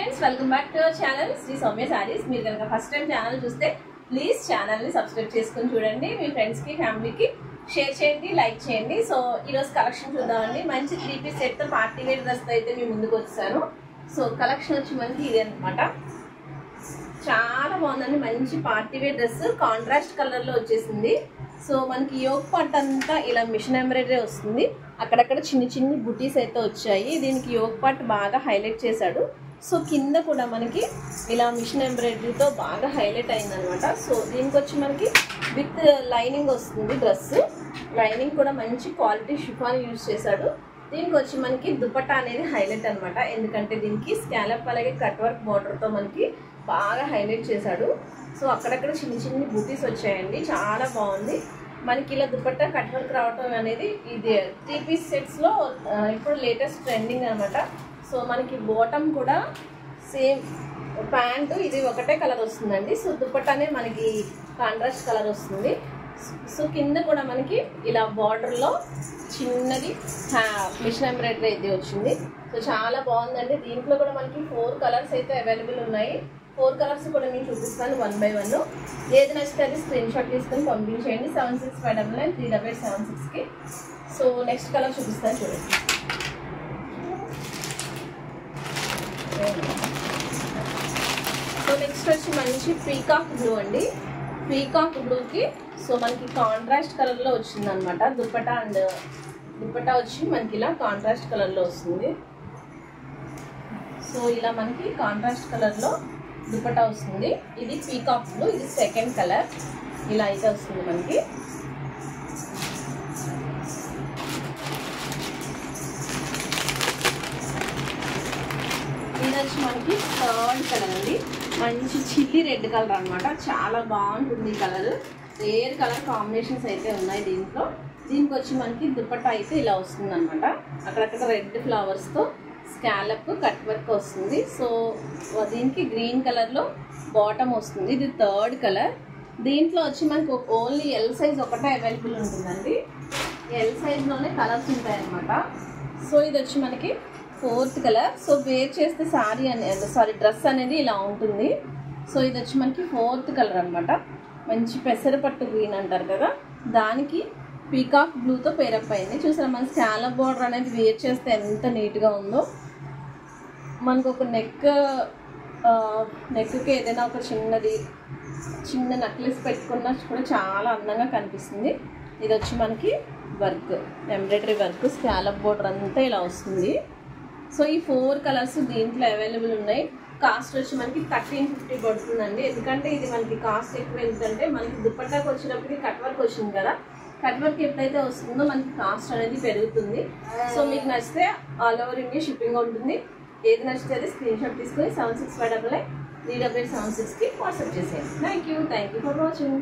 Friends, welcome back to our channel Sri Soumya sarees. మీరు కనుక first time channel చూస్తే please ఛానల్ని సబ్స్క్రైబ్ చేసుకొని చూడండి. మీ ఫ్రెండ్స్కి ఫ్యామిలీకి షేర్ చేయండి, లైక్ చేయండి. సో ఈరోజు కలెక్షన్ చూద్దామండి. మంచి 3 పీస్ సెట్తో పార్టీ వేర్ డ్రెస్ అయితే మీ ముందుకు వచ్చాను. సో కలెక్షన్ వచ్చి మనకి ఇదే అనమాట. చాలా బాగుందండి. మంచి పార్టీ వేర్ డ్రెస్ కాంట్రాస్ట్ కలర్లో వచ్చేసింది. సో మనకి యోగ్ పార్ట్ అంతా ఇలా మిషన్ ఎంబ్రాయిడరీ వస్తుంది. అక్కడక్కడ చిన్ని చిన్ని బుటీస్ అయితే వచ్చాయి. దీనికి యోగ్ పార్ట్ బాగా హైలైట్ చేశాడు. సో కింద కూడా మనకి ఇలా మిషన్ ఎంబ్రాయిడరీతో బాగా హైలైట్ అయిందనమాట. సో దీనికి వచ్చి మనకి విత్ లైనింగ్ వస్తుంది. డ్రెస్ లైనింగ్ కూడా మంచి క్వాలిటీ షిఫాన్ యూజ్ చేశాడు. దీనికి వచ్చి మనకి దుపట్టా అనేది హైలైట్ అనమాట. ఎందుకంటే దీనికి స్కాలప్ అలాగే కట్ వర్క్ బార్డర్తో మనకి బాగా హైలైట్ చేశాడు. సో అక్కడక్కడ చిన్ని చిన్ని బూటీస్ వచ్చాయండి. చాలా బాగుంది. మనకి ఇలా దుపట్టా కట్ వర్క్ రావటం అనేది ఇది 3 పీస్ సెట్స్లో ఇప్పుడు లేటెస్ట్ ట్రెండింగ్ అనమాట. సో మనకి బాటమ్ కూడా సేమ్ ప్యాంటు ఇది ఒకటే కలర్ వస్తుందండి. సో దుపట్టానే మనకి కాంట్రాస్ట్ కలర్ వస్తుంది. సో కింద కూడా మనకి ఇలా బార్డర్లో చిన్నది మిషన్ ఎంబ్రాయిడరీ అయితే వచ్చింది. సో చాలా బాగుందండి. దీంట్లో కూడా మనకి 4 కలర్స్ అయితే అవైలబుల్ ఉన్నాయి. 4 కలర్స్ కూడా నేను చూపిస్తాను 1 by 1. ఏది నచ్చితే అది స్క్రీన్ షాట్ తీసుకొని పంపించేయండి 7659938876కి. సో నెక్స్ట్ కలర్ చూపిస్తాను చూడండి. సో నెక్స్ట్ వచ్చి మంచి పీకాక్ బ్లూ అండి. పీకాక్ బ్లూకి సో మనకి కాంట్రాస్ట్ కలర్లో వచ్చింది అనమాట. దుపట్టా వచ్చి మనకి ఇలా కాంట్రాస్ట్ కలర్లో వస్తుంది. సో ఇలా మనకి కాంట్రాస్ట్ కలర్లో దుపట్టా వస్తుంది. ఇది పీకాక్ బ్లూ, ఇది సెకండ్ కలర్. ఇలా అయితే వస్తుంది మనకి. ఇది వచ్చి మనకి థర్డ్ కలర్ అండి. మంచి చిల్లీ రెడ్ కలర్ అనమాట. చాలా బాగుంటుంది ఈ కలర్. రేర్ కలర్ కాంబినేషన్స్ అయితే ఉన్నాయి దీంట్లో. దీనికి వచ్చి మనకి దుపట్టా అయితే ఇలా వస్తుంది అనమాట. అక్కడక్కడ రెడ్ ఫ్లవర్స్తో స్కాలప్ కట్ వర్క్ వస్తుంది. సో దీనికి గ్రీన్ కలర్లో బాటమ్ వస్తుంది. ఇది థర్డ్ కలర్. దీంట్లో వచ్చి మనకి ఓన్లీ ఎల్ సైజ్ ఒకటే అవైలబుల్ ఉంటుందండి. ఎల్ సైజ్లోనే కలర్స్ ఉంటాయన్నమాట. సో ఇది వచ్చి మనకి 4th కలర్. సో వేర్ చేస్తే డ్రెస్ అనేది ఇలా ఉంటుంది. సో ఇది వచ్చి మనకి 4th కలర్ అనమాట. మంచి పెసరపట్టు గ్రీన్ అంటారు కదా, దానికి పీకాక్ బ్లూతో పేరప్ అయింది. చూసారా మన స్కాలప్ బార్డర్ అనేది వేర్ చేస్తే ఎంత నీట్గా ఉందో. మనకు ఒక నెక్కి ఏదైనా ఒక చిన్న నెక్లెస్ పెట్టుకున్నా కూడా చాలా అందంగా కనిపిస్తుంది. ఇది వచ్చి మనకి work embroidery work scallop border అంతా ఇలా వస్తుంది. సో ఈ 4 కలర్స్ దీంట్లో అవైలబుల్ ఉన్నాయి. కాస్ట్ వచ్చి మనకి 1350 పడుతుందండి. ఎందుకంటే ఇది మనకి కాస్ట్ ఎక్కువ. ఎందుకంటే మనకి దుపట్టాకి వచ్చినప్పటికీ కట్ వర్క్ వచ్చింది కదా, కట్ వర్క్ ఎప్పుడైతే వస్తుందో మనకి కాస్ట్ అనేది పెరుగుతుంది. సో మీకు నచ్చితే ఆల్ ఓవర్ ఇండియా షిప్పింగ్ ఉంటుంది. ఏది నచ్చితే అది స్క్రీన్ షాట్ తీసుకొని 7659938876కి వాట్సాప్ చేసేయండి. Thank you for watching.